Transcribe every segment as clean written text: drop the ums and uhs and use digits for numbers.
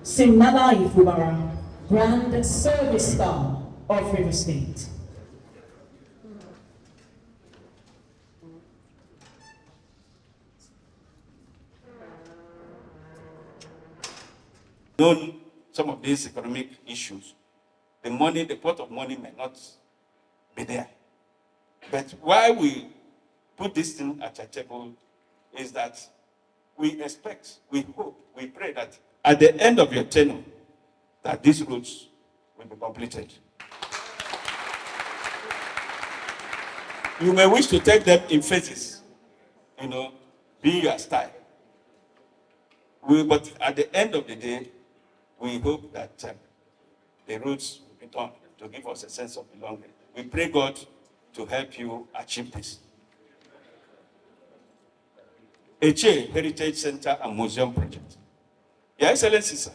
Siminalayi Fubara, Grand Service Star of River State. Known some of these economic issues, the pot of money may not be there. But why we put this thing at a table is that we expect, we hope, we pray that at the end of your tenure, that these roads will be completed. You may wish to take them in phases, be your style. But at the end of the day, we hope that the roads will be done to give us a sense of belonging. We pray God to help you achieve this. Etche Heritage Center and Museum Project. Your Excellency, sir,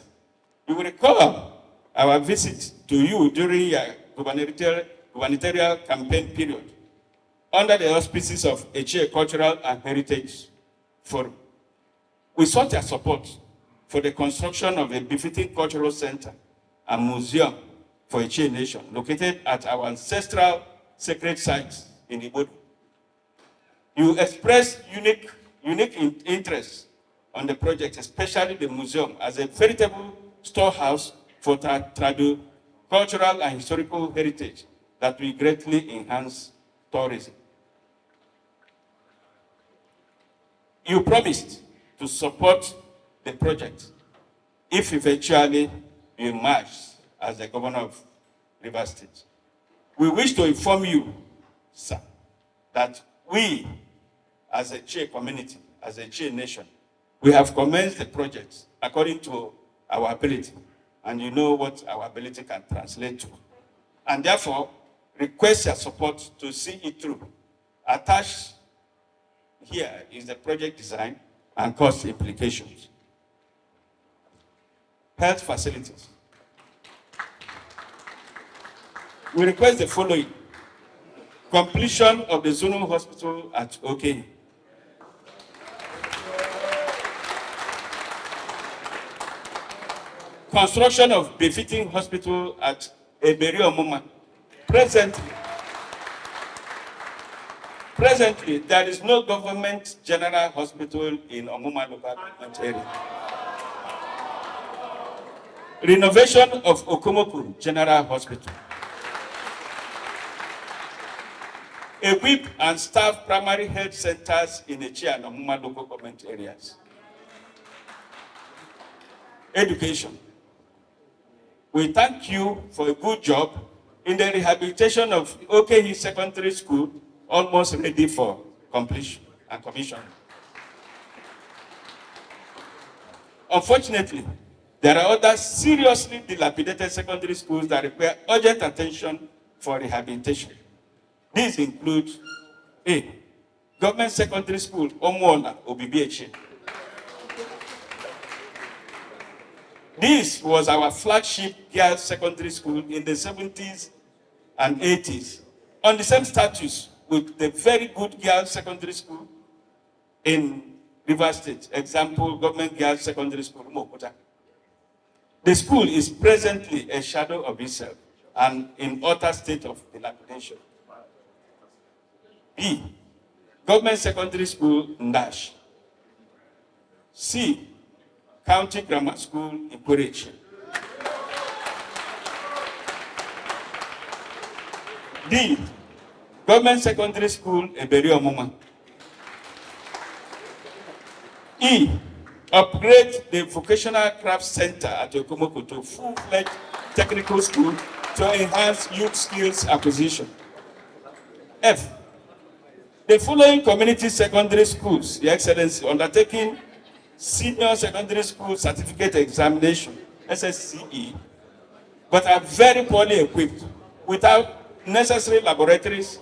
you will recall our visit to you during your gubernatorial campaign period under the auspices of Etche Cultural and Heritage Forum. We sought your support for the construction of a befitting cultural center and museum for Etche Nation located at our ancestral sacred sites in Ibodo. You expressed unique interest on the project, especially the museum, as a veritable storehouse for cultural and historical heritage that will greatly enhance tourism. You promised to support the project if eventually you emerge as the governor of Rivers State. We wish to inform you, sir, that we, as a Etche community, as a Etche nation, we have commenced the project according to our ability, and you know what our ability can translate to. And therefore, request your support to see it through. Attached here is the project design and cost implications. Health facilities. We request the following: completion of the zonal hospital at Oke. Construction of befitting hospital at Omuma. Presently, there is no government general hospital in Omuma local government area. Renovation of Okomoku General Hospital. Equip and staff primary health centers in Etche and Omuma local government areas. Education. We thank you for a good job in the rehabilitation of Oke Secondary School, almost ready for completion and commission. Unfortunately, there are other seriously dilapidated secondary schools that require urgent attention for rehabilitation. These include A. Government Secondary School, Omuola, Obibiachi. This was our flagship girls' secondary school in the 70s and 80s, on the same status with the very good girls' secondary school in Rivers State, example, Government Girls' Secondary School, Mokuta. The school is presently a shadow of itself and in utter state of dilapidation. B. Government Secondary School, Ndash. C. County Grammar School, Ikorechi. D. Government Secondary School, Omuma. E. Upgrade the Vocational Craft Center at Okomoko to full-fledged technical school to enhance youth skills acquisition. F. The following community secondary schools, Your Excellency, undertaking senior secondary school certificate examination, SSCE, but are very poorly equipped without necessary laboratories,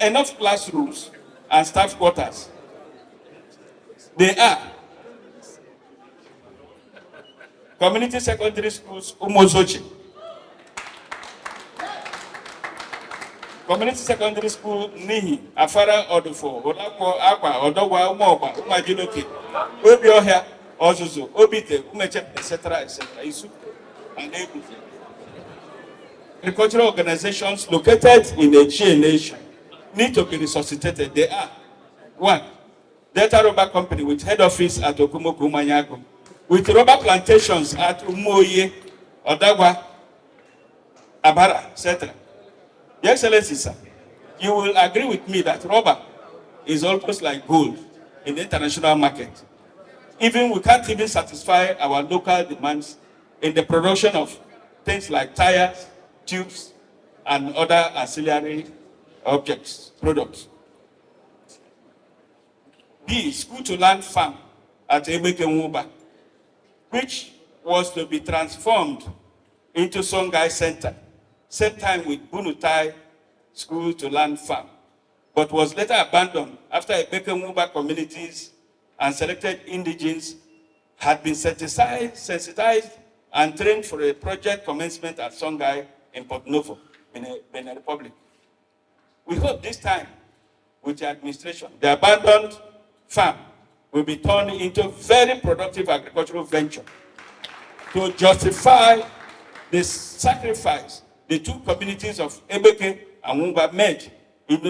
enough classrooms, and staff quarters. They are community secondary schools, Umozochi, Community secondary school Nihi, Afara Odufo, Olakwo Akwa, Odogwa, Umoba, Umajiloke, Obiohia, Ozuzu, Obite, Umeche, etc., etc. Isu and Ebu. Agricultural organizations located in the Etche Nation need to be resuscitated. They are: one, Delta Rubber Company with head office at Okumoku, Manyago, with rubber plantations at Umoye, Odagwa, Abara, etc. Your Excellency, sir, you will agree with me that rubber is almost like gold in the international market. Even we can't even satisfy our local demands in the production of things like tires, tubes, and other ancillary objects, products. B, school to land farm at Ebeke, which was to be transformed into Songhai Center, same time with Bunutai School to Land Farm, but was later abandoned after Ebeke communities and selected indigenes had been sensitized and trained for a project commencement at Songhai in Port Novo, Benin Republic. We hope this time, with the administration, the abandoned farm will be turned into very productive agricultural venture to justify the sacrifice the two communities of Ebeke and Mumba made in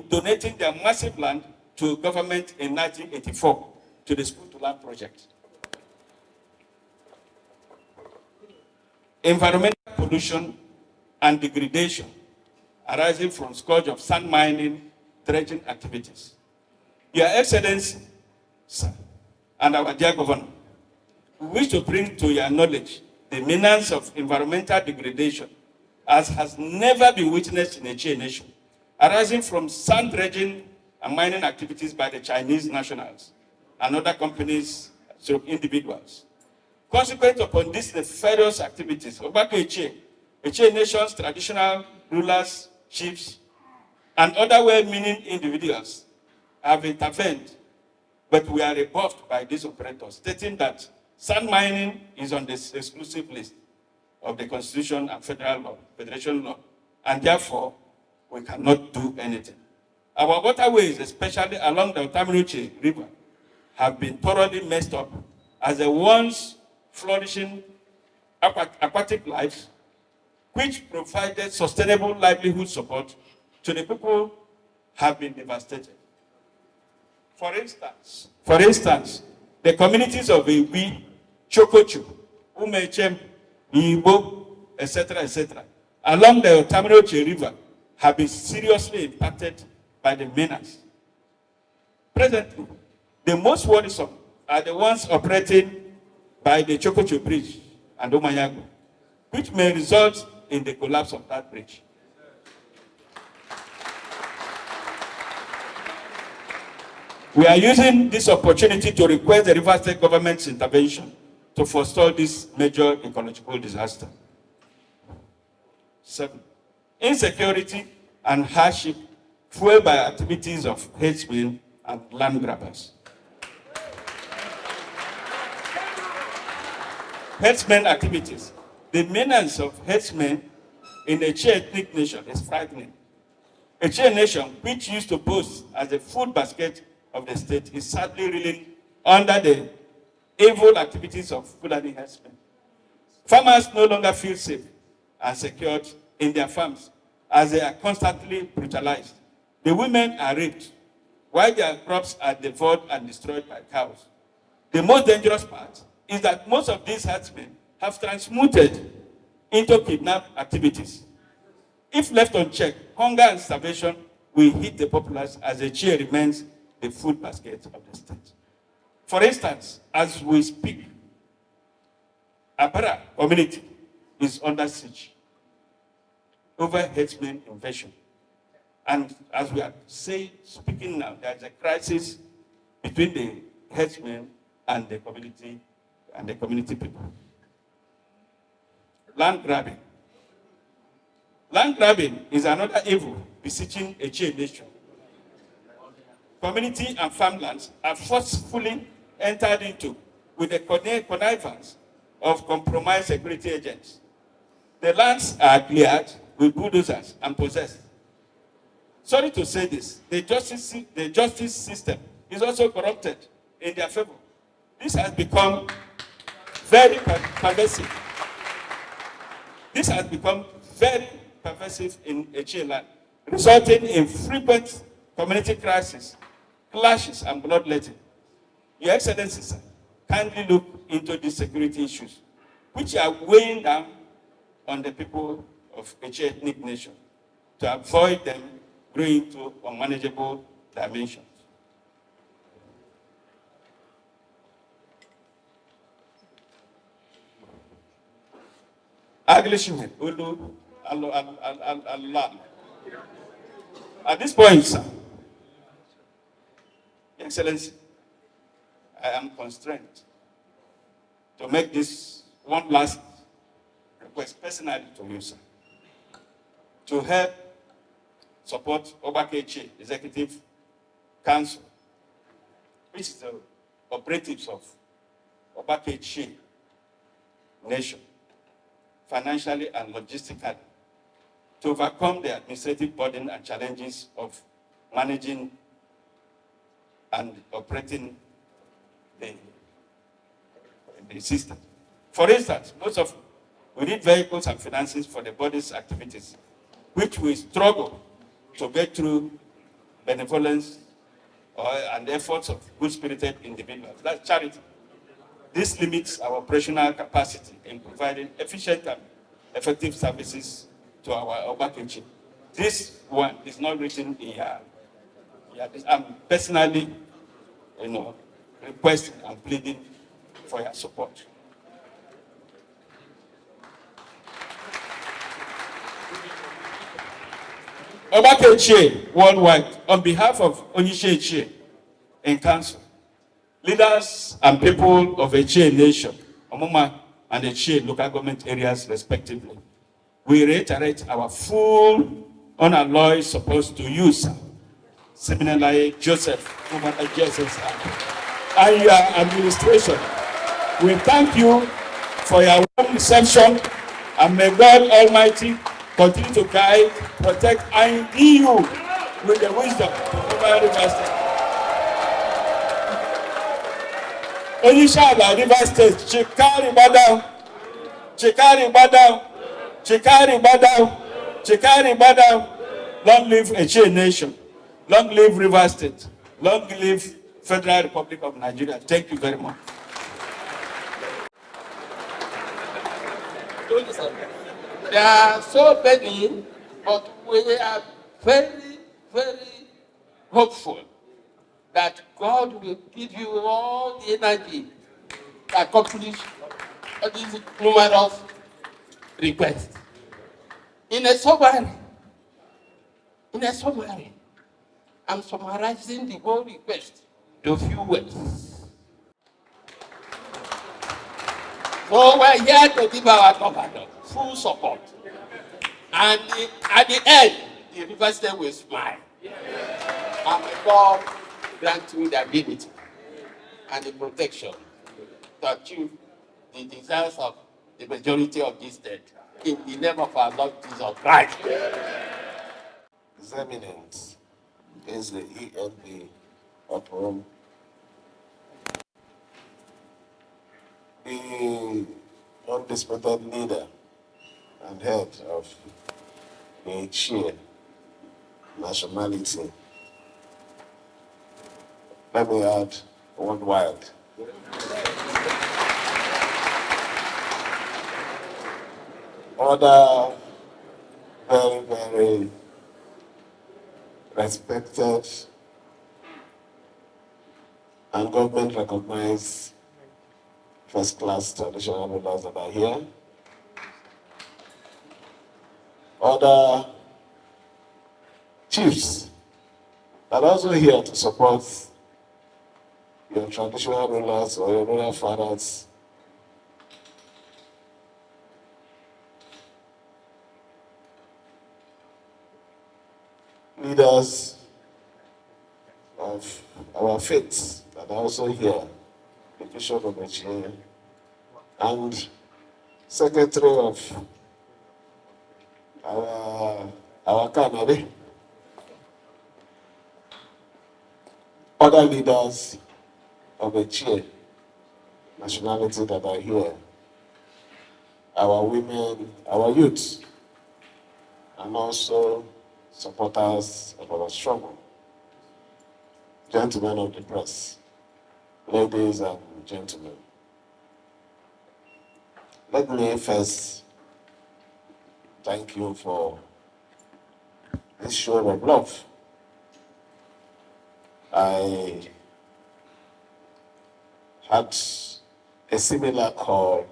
donating their massive land to government in 1984 to the School to Land project. Environmental pollution and degradation arising from scourge of sand mining, dredging activities. Your Excellency, sir, and our dear Governor, we wish to bring to your knowledge the menace of environmental degradation as has never been witnessed in the Etche Nation, arising from sand dredging and mining activities by the Chinese nationals and other companies, so individuals. Consequent upon these nefarious activities, Ogbakor Etche Nation's traditional rulers, chiefs, and other well-meaning individuals have intervened, but we are rebuffed by these operators, stating that sand mining is on this exclusive list of the Constitution and federal law, federation law, and therefore we cannot do anything. Our waterways, especially along the Otamiruche River, have been thoroughly messed up as the once flourishing aquatic life, which provided sustainable livelihood support to the people, have been devastated. For instance, the communities of Iwi, Chokochu, Umechem, Ibo, etc., along the Otamiruche River have been seriously impacted by the menace. Presently, the most worrisome are the ones operating by the Chokochu Bridge and Omanyago, which may result in the collapse of that bridge. We are using this opportunity to request the River State government's intervention to forestall this major ecological disaster. 7. Insecurity and hardship fueled by activities of herdsmen and land grabbers. Herdsmen activities. The menace of herdsmen in the Etche Ethnic Nation is frightening. Etche Nation, which used to boast as the food basket of the state, is sadly reeling under the evil activities of Fulani herdsmen. Farmers no longer feel safe and secured in their farms as they are constantly brutalized. The women are raped while their crops are devoured and destroyed by cows. The most dangerous part is that most of these herdsmen have transmuted into kidnap activities. If left unchecked, hunger and starvation will hit the populace as the Etche remains the food basket of the state. For instance, as we speak, Abara community is under siege over herdsmen invasion. And as we are speaking now, there is a crisis between the herdsmen and the community people. Land grabbing. Land grabbing is another evil beseeching a Etche Nation. Community and farmlands are forcefully entered into with the connivance of compromised security agents. The lands are cleared with bulldozers and possessed. sorry to say this, the justice system is also corrupted in their favor. This has become very pervasive. This has become very pervasive in Etche land, resulting in frequent community crises, clashes, and bloodletting. Your Excellency, sir, kindly look into these security issues, which are weighing down on the people of Etche Ethnic Nation, to avoid them growing into unmanageable dimensions. Aglishimen, Ulu, Allah. At this point, sir, Your Excellency, I am constrained to make this one last request personally to you, sir, to help support Ogbakor Etche Executive Council, which is the operatives of Ogbakor Etche Nation, financially and logistically, to overcome the administrative burden and challenges of managing and operating the system. For instance, we need vehicles and finances for the body's activities, which we struggle to get through benevolence and efforts of good-spirited individuals. That's charity. This limits our operational capacity in providing efficient and effective services to our Ogbakor Etche. This one is not written in here. I'm personally, requesting and pleading for your support. Ogbakor Etche Worldwide, on behalf of Onyisha Etche in Council, leaders and people of Etche Nation, Omuma and Etche local government areas respectively, we reiterate our full, unalloyed support to you, sir, Siminalayi Joseph, and your administration. We thank you for your warm reception, and may God Almighty continue to guide, protect, and endue you with the wisdom of our River State. Onisha River State, Chikari Badam, Chikari Badam, Chikari Badam, Chikari Badam. Long live Etche Nation. Long live River State. Long live Federal Republic of Nigeria. Thank you very much. They are so many, but we are very, very hopeful that God will give you all the energy to accomplish all these numerous requests. In a summary, I'm summarizing the whole request to a few words. So we're here to give our governor full support. And at the end, the River State will smile. And may God grant you the ability and the protection to achieve the desires of the majority of this state. In the name of our Lord Jesus Christ. His Eminence is the ELB of Rome. The undisputed leader and head of the Etche nationality. Let me add worldwide. Other very, very respected and government recognized first-class traditional rulers that are here. Other chiefs that are also here to support your traditional rulers or your royal fathers. Leaders of our faiths that are also here, the Bishop of Etche, and Secretary of our Canary, other leaders of Etche nationality that are here, our women, our youth, and also supporters of our struggle, gentlemen of the press, ladies and gentlemen. Let me first thank you for this show of love. I had a similar call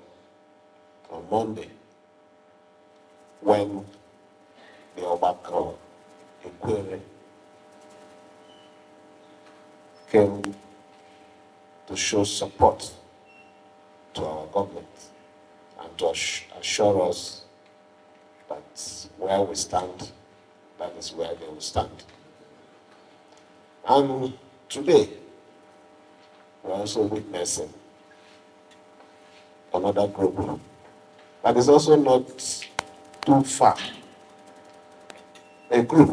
on Monday when the Ogbakor inquiry came to show support to our government and to assure us that where we stand, that is where they will stand. And today, we're also witnessing another group that is also not too far. A group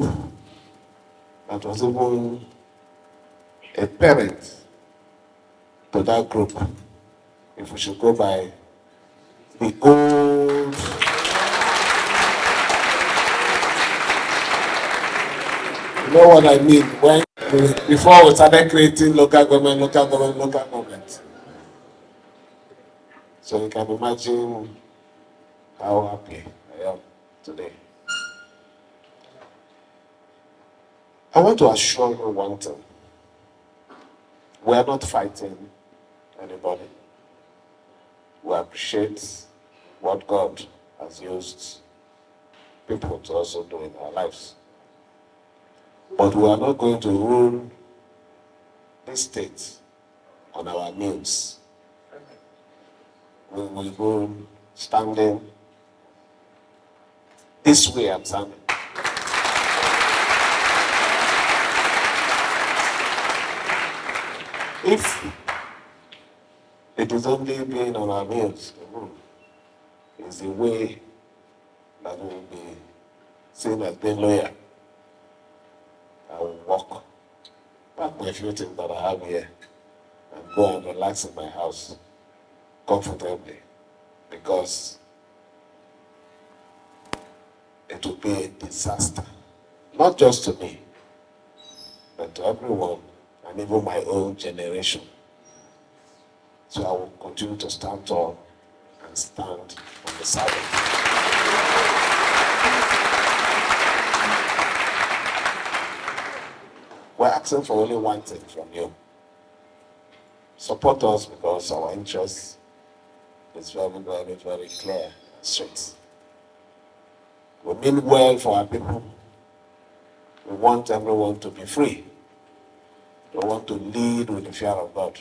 that was even a parent to that group, if we should go by the old you know what I mean, when before we started creating local government. So you can imagine how happy I am today. I want to assure you one thing. We are not fighting anybody. We appreciate what God has used people to also do in our lives. But we are not going to rule this state on our means. We will rule standing this way I'm standing. If it is only being on our meals, the rule is the way that we will be seen as being loyal. I will walk back my few things that I have here and go and relax in my house comfortably, because it will be a disaster, not just to me, but to everyone and even my own generation. So I will continue to stand tall and stand on the side. We're asking for only one thing from you. Support us, because our interest is very clear and straight. We mean well for our people. We want everyone to be free. We want to lead with the fear of God.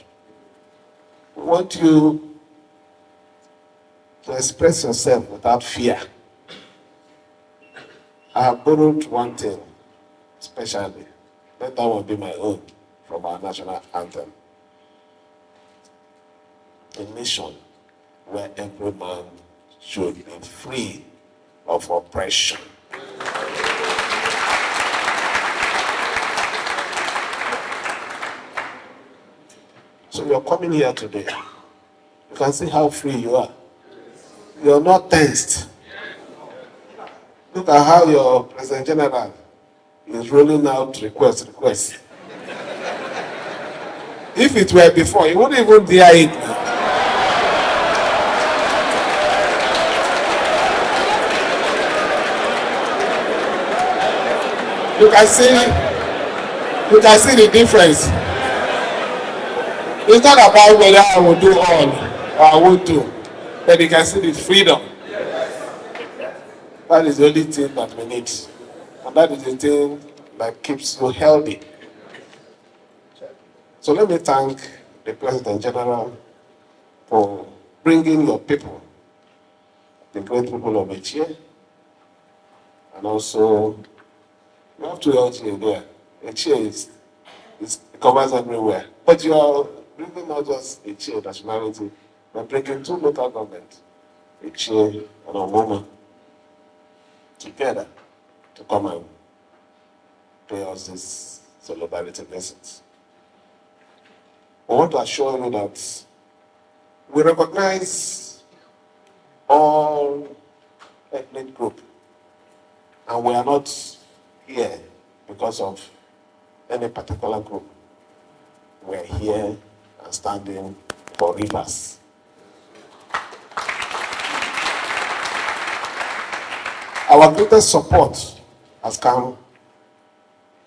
We want you to express yourself without fear. I have borrowed one thing, especially. Let that one be my own, from our national anthem. A nation where every man should be free of oppression. So you're coming here today. You can see how free you are. You're not tensed. Look at how your President General is rolling out requests. If it were before, he wouldn't even dare it. You can see the difference. It's not about whether I will do all or I won't do, but you can see the freedom. That is the only thing that we need. And that is the thing that keeps you healthy. So let me thank the President General for bringing your people, the great people of Etche, and also you have to Etche there. Etche it covers everywhere. But you are bringing not just Etche nationality, but bringing two local governments, Etche and Omuma, together to come and pay us this solidarity message. I want to assure you that we recognize all ethnic groups, and we are not here because of any particular group. We are here and standing for rivers. Our greatest support has come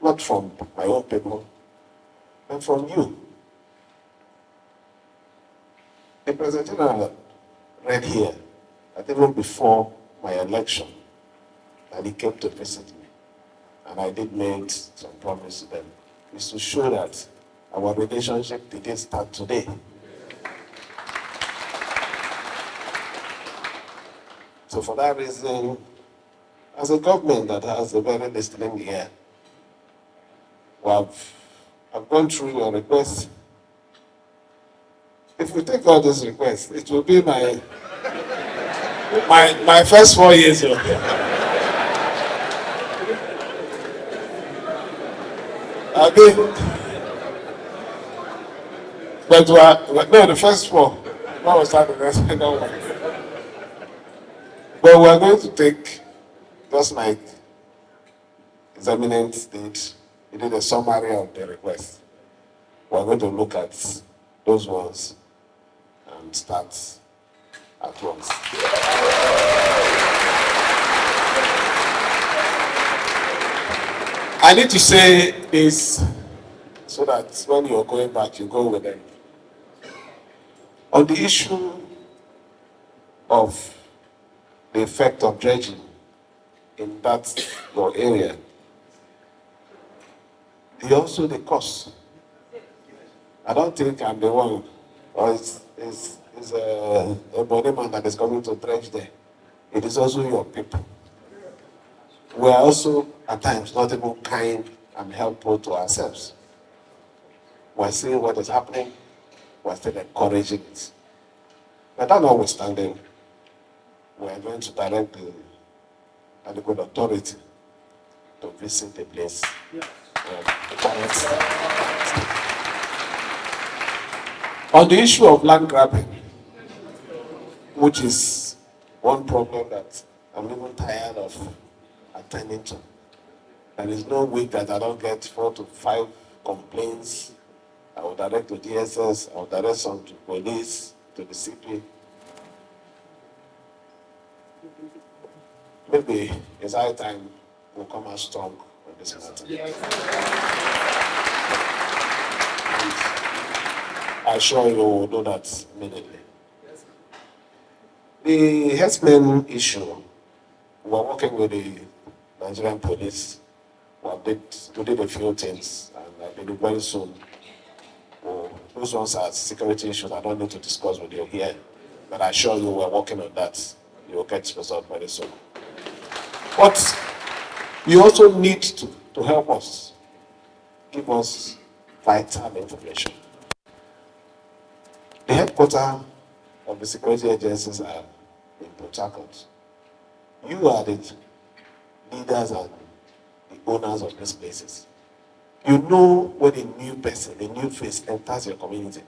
not from my own people, but from you. The President General read here that even before my election, that he came to visit me, and I did make some promise to them, is to show that our relationship didn't start today. So for that reason, as a government that has a very listening ear, I've gone through your request. If we take all these requests, it will be my first 4 years here. I mean, but no, the first 4. What was that? The second one. But we are going to take, just like His Eminence did, he did a summary of the request. We are going to look at those ones and start at once. I need to say this so that when you're going back, you go with them. On the issue of the effect of dredging in that your area, also the cost. I don't think I'm the one, or it's a body man that is coming to dredge there. It is also your people. We are also at times not even kind and helpful to ourselves. We're seeing what is happening, we're still encouraging it. But that notwithstanding, we are going to direct the adequate authority to visit the place. On the issue of land grabbing, which is one problem that I'm even tired of attending to. There is no week that I don't get 4 to 5 complaints. I will direct to DSS, I will direct some to police, to the CP. Maybe it's high time we'll come out strong on this matter. I assure you will do that immediately. The herdsmen issue, we're working with the Nigerian police. We did a few things, and I believe very soon. Those ones are security issues I don't need to discuss with you here, but I assure you we're working on that. You will get resolved very soon. But you also need to help us, give us vital information. The headquarters of the security agencies are in Port Harcourt. You are the leaders and the owners of these places. You know when a new person, a new face enters your community.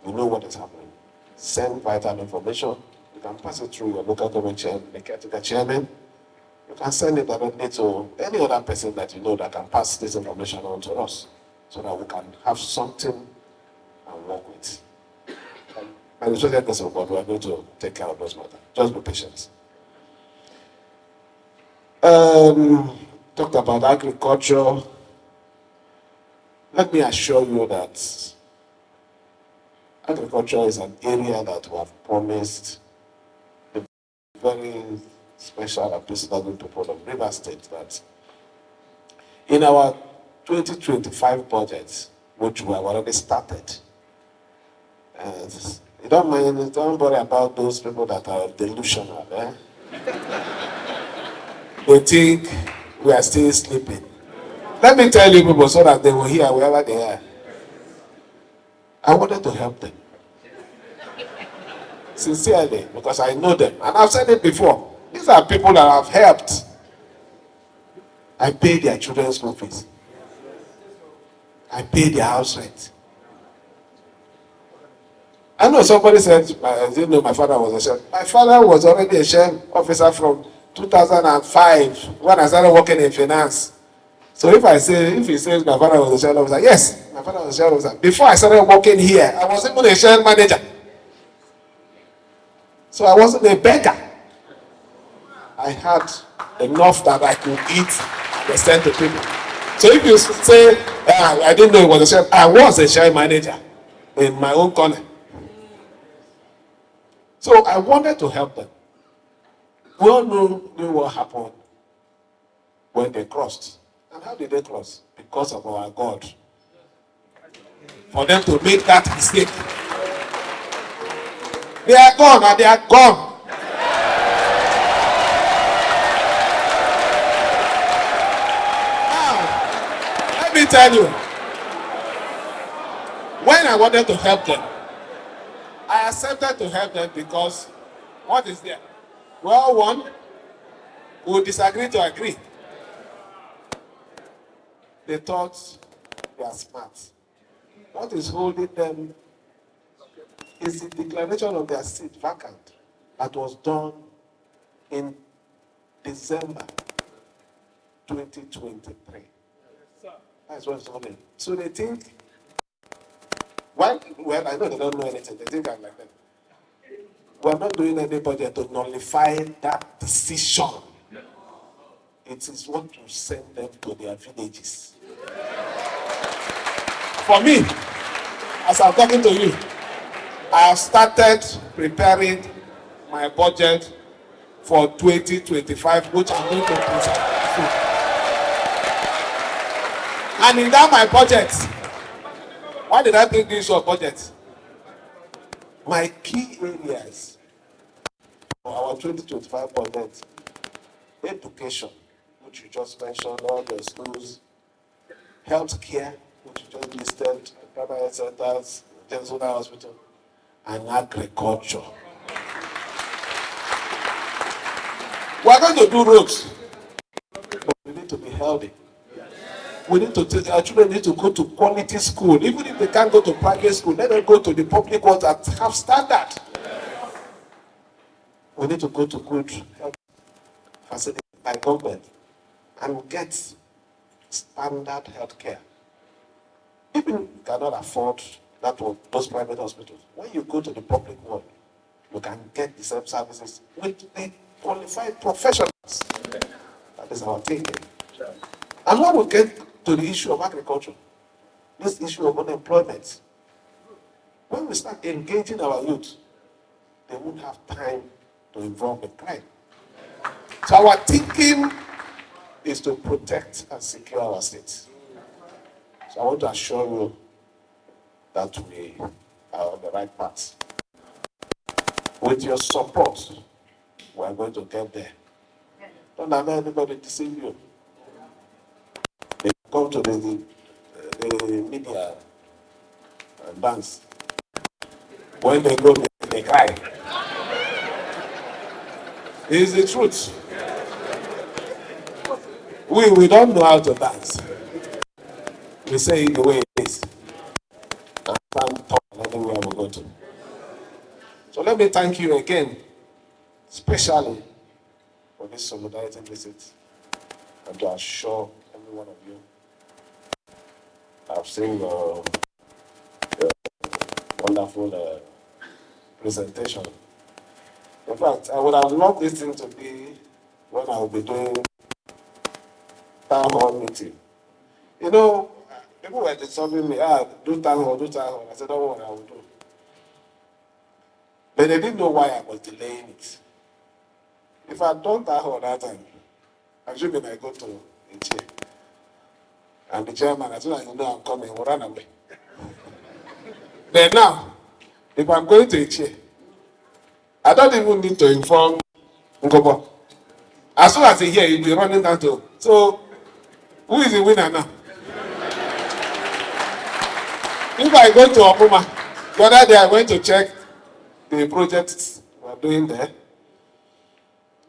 You know what is happening. Send vital information. You can pass it through your local government chairman, the caretaker chairman. You can send it directly to any other person that you know that can pass this information on to us, so that we can have something and work with. And it's really because of God, we are going to take care of those matters. Just be patient. Talked about agriculture. Let me assure you that agriculture is an area that we have promised the very special and personal people of River State that in our 2025 budget, which we have already started, you don't mind, don't worry about those people that are delusional. They think we are still sleeping. Let me tell you people so that they will hear wherever they are. I wanted to help them. Sincerely, because I know them. And I've said it before. These are people that I've helped. I pay their children's school fees. I pay their house rent. I know somebody said, I didn't know my father was a sheriff. My father was already a sheriff officer from 2005 when I started working in finance. So if he says my father was a sheriff officer, yes, my father was a sheriff officer. Before I started working here, I was even a sheriff manager. So I wasn't a beggar. I had enough that I could eat and send to people. So if you say, I didn't know he was a sheriff, I was a sheriff manager in my own corner. So I wanted to help them. We all knew what happened when they crossed. And how did they cross? Because of our God. For them to make that mistake. They are gone and they are gone. Now, let me tell you. When I wanted to help them, I accepted to help them because what is there? We all one who disagree to agree. They thought they are smart. What is holding them is the declaration of their seat vacant that was done in December 2023. That's what's holding. So they think, well, I know they don't know anything. They think I'm like that. We're not doing any budget to nullify that decision. It is what to send them to their villages. For me, as I'm talking to you, I have started preparing my budget for 2025, which I'm going to present. And in that my budget, why did I bring this your budget? My key areas for our 2025 budget: education, which you just mentioned, all the schools; health care, which you just listed, primary health centers, general hospital; and agriculture. We are going to do roads, but we need to be healthy. We need to our children need to go to quality school. Even if they can't go to private school, let them go to the public ones that have standard. We need to go to good health facilities by government and get standard health care. Even if you cannot afford those private hospitals, when you go to the public one, you can get the same services with the qualified professionals. That is our thinking. And when we get to the issue of agriculture, this issue of unemployment, when we start engaging our youth, they won't have time to involve in crime. So our thinking is to protect and secure our states. So I want to assure you that we are on the right path. With your support, we are going to get there. Don't allow anybody to deceive you. They come to the media and dance. When they go, they cry. It is the truth. We don't know how to dance. We say it the way it is. And stand tall anywhere we go to. So let me thank you again, especially for this solidarity visit, and to assure every one of you I've seen your wonderful presentation. In fact, I would have loved this thing to be when I will be doing town hall meeting. You know, people were disturbing me, do town hall, do town hall. I said, don't worry, I will do. But they didn't know why I was delaying it. If I had done town hall that time, assuming I go to Etche, and the chairman, as soon as you know I'm coming, will run away. But now, if I'm going to Etche, I don't even need to inform Ngobo. As soon as he hear, he'll be running down to. So, who is the winner now? If I go to Omuma, the other day I went to check the projects we're doing there.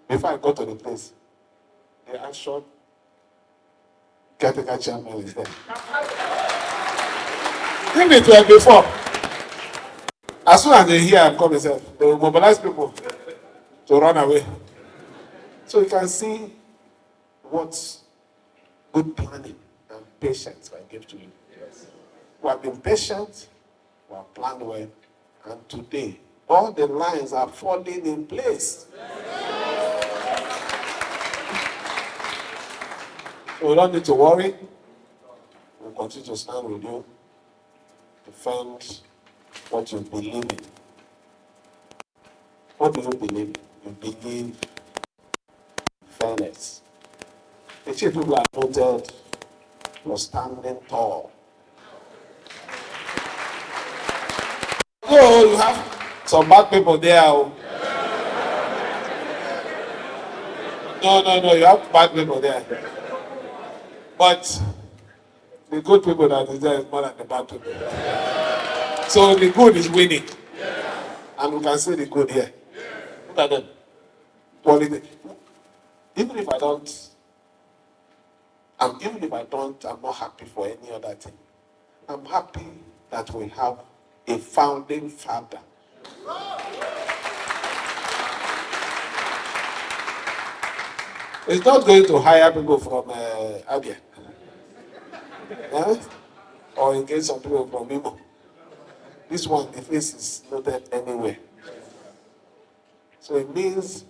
Before I go to the place, the action caretaker chairman is there. If it were before, As soon as they hear I'm coming, they will mobilize people to run away. So you can see what good planning and patience can give to you. We have been patient, we have planned well, and today all the lines are falling in place. So we don't need to worry. We'll continue to stand with you, defend what you believe in. What do you believe in? You believe in fairness. The chief people are noted for standing tall. Oh, you have some bad people there. No, you have bad people there. But the good people that is there is more than the bad people. So the good is winning. And we can see the good here. Look at them. Quality. Even if I don't, I'm not happy for any other thing. I'm happy that we have a founding father. It's not going to hire people from Abia. Or engage some people from Imo. This one, the face is noted anywhere. So it means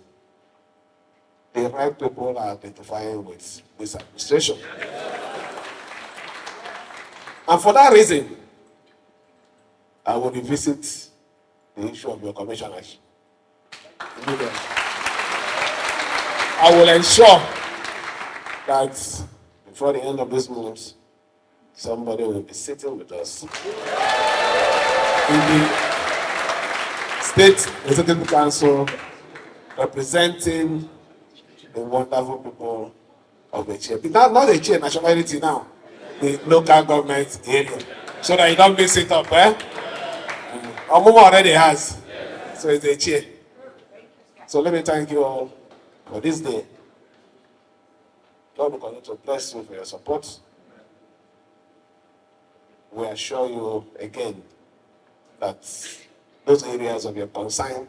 the right people are identifying with this administration. And for that reason, I will revisit the issue of your commissioners. I will ensure that before the end of this month, somebody will be sitting with us in the State Executive Council representing the wonderful people of Etche. Not Etche Nationality now, the local government area. So that you don't mix it up, Omuma already has. So it's Etche. So let me thank you all for this day. God will continue to bless you for your support. We assure you again that those areas of your concern,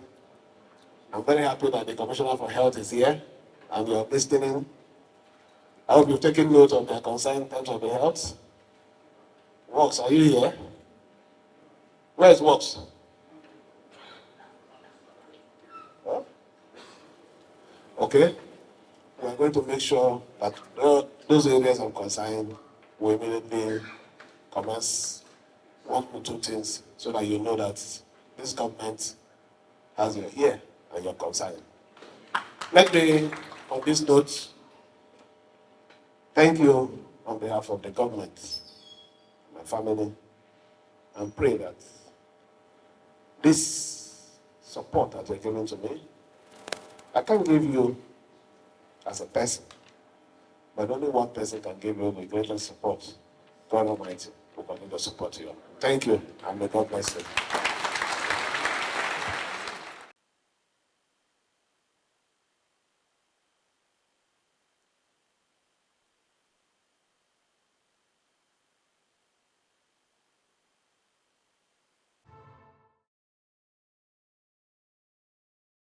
I'm very happy that the Commissioner for Health is here and you're listening. I hope you've taken note of their concern in terms of the health. Works, are you here? Where is Works? Huh? Okay. We are going to make sure that those areas of concern will immediately commence one or two things so that you know that this government has your ear and your concern. Let me, on this note, thank you on behalf of the government, my family, and pray that this support that you're giving to me, I can't give you as a person, but only one person can give you the greatest support. God Almighty will continue to support you. Thank you, and may God bless you.